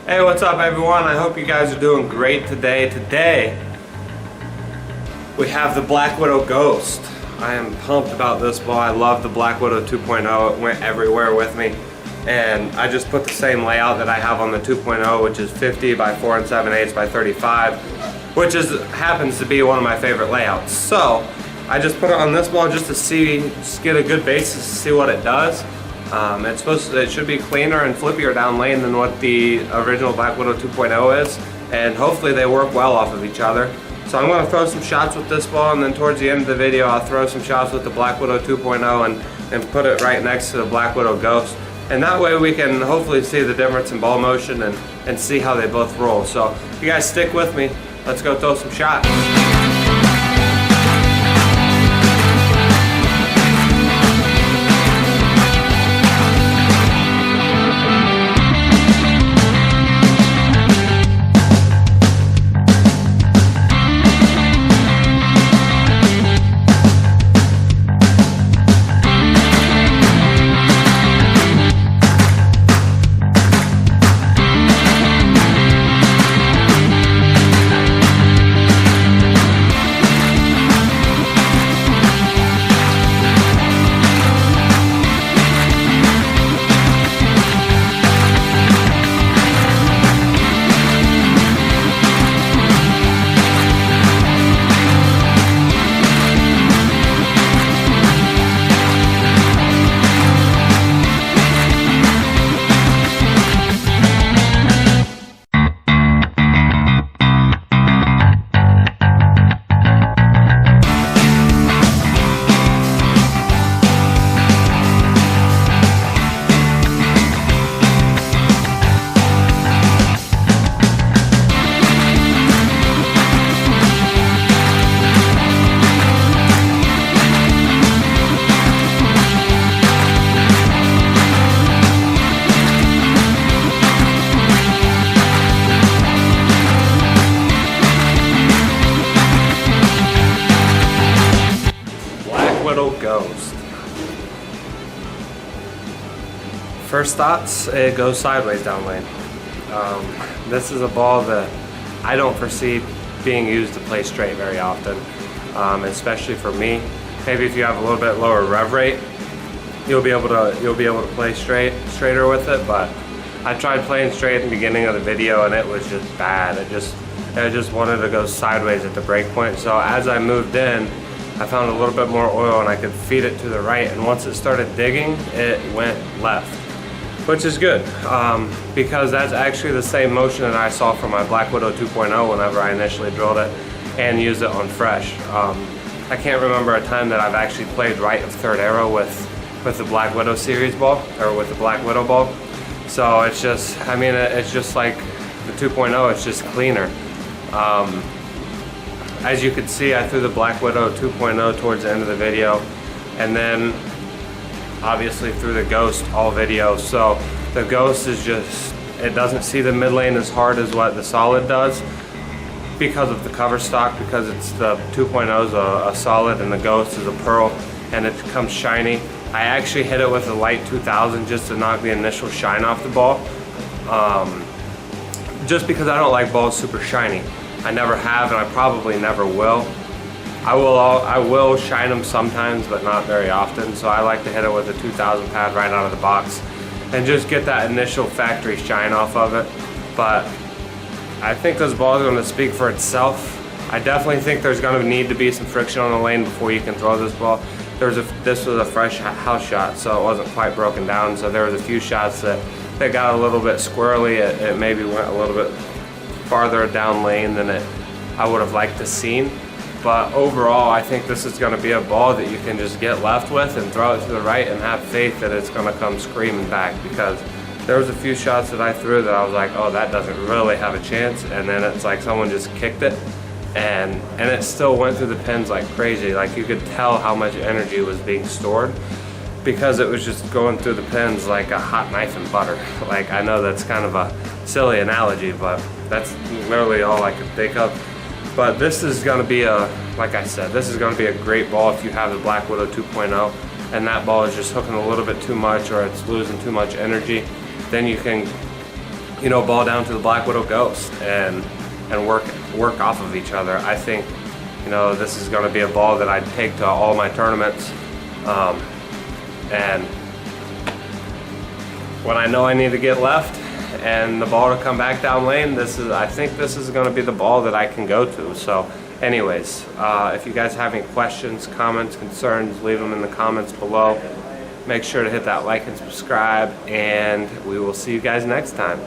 Hey, what's up everyone? I hope you guys are doing great today. Today, we have the Black Widow Ghost. I am pumped about this ball. I love the Black Widow 2.0. It went everywhere with me. And I just put the same layout that I have on the 2.0, which is 50 by 4 7/8 by 35, which happens to be one of my favorite layouts. So, I just put it on this ball just to get a good basis to see what it does. It should be cleaner and flippier down lane than what the original Black Widow 2.0 is, and hopefully they work well off of each other. So I'm going to throw some shots with this ball, and then towards the end of the video I'll throw some shots with the Black Widow 2.0 and put it right next to the Black Widow Ghost. And that way we can hopefully see the difference in ball motion and see how they both roll. So if you guys stick with me, let's go throw some shots. Ghost. First thoughts, it goes sideways down lane. This is a ball that I don't foresee being used to play straight very often, especially for me. Maybe if you have a little bit lower rev rate, you'll be able to play straighter with it. But I tried playing straight at the beginning of the video and it was just bad. It just wanted to go sideways at the break point. So as I moved in, I found a little bit more oil and I could feed it to the right, and once it started digging, it went left, which is good because that's actually the same motion that I saw from my Black Widow 2.0 whenever I initially drilled it and used it on fresh. I can't remember a time that I've actually played right of third arrow with the Black Widow series ball, or with the Black Widow ball. So it's just, I mean, it's just like the 2.0, it's just cleaner. As you can see, I threw the Black Widow 2.0 towards the end of the video, and then obviously threw the Ghost all video. So the Ghost is just, it doesn't see the mid lane as hard as what the Solid does because of the cover stock, because it's the 2.0 is a Solid and the Ghost is a Pearl, and it comes shiny. I actually hit it with a light 2000 just to knock the initial shine off the ball, just because I don't like balls super shiny. I never have, and I probably never will. I will shine them sometimes, but not very often. So I like to hit it with a 2000 pad right out of the box and just get that initial factory shine off of it. But I think this ball is going to speak for itself. I definitely think there's going to need to be some friction on the lane before you can throw this ball. This was a fresh house shot, so it wasn't quite broken down. So there was a few shots that got a little bit squirrely. It maybe went a little bit farther down lane than I would have liked to seen. But overall, I think this is going to be a ball that you can just get left with and throw it to the right and have faith that it's going to come screaming back, because there was a few shots that I threw that I was like, oh, that doesn't really have a chance, and then it's like someone just kicked it and it still went through the pins like crazy. Like, you could tell how much energy was being stored because it was just going through the pins like a hot knife in butter. Like, I know that's kind of a silly analogy, but that's literally all I could think of. But this is going to be like I said, this is going to be a great ball if you have the Black Widow 2.0 and that ball is just hooking a little bit too much or it's losing too much energy. Then you can you know, ball down to the Black Widow Ghost and work off of each other. I think, you know, this is going to be a ball that I take to all my tournaments, and when I know I need to get left and the ball to come back down lane, I think this is going to be the ball that I can go to. So anyways, if you guys have any questions, comments, concerns, leave them in the comments below. Make sure to hit that like and subscribe, and we will see you guys next time.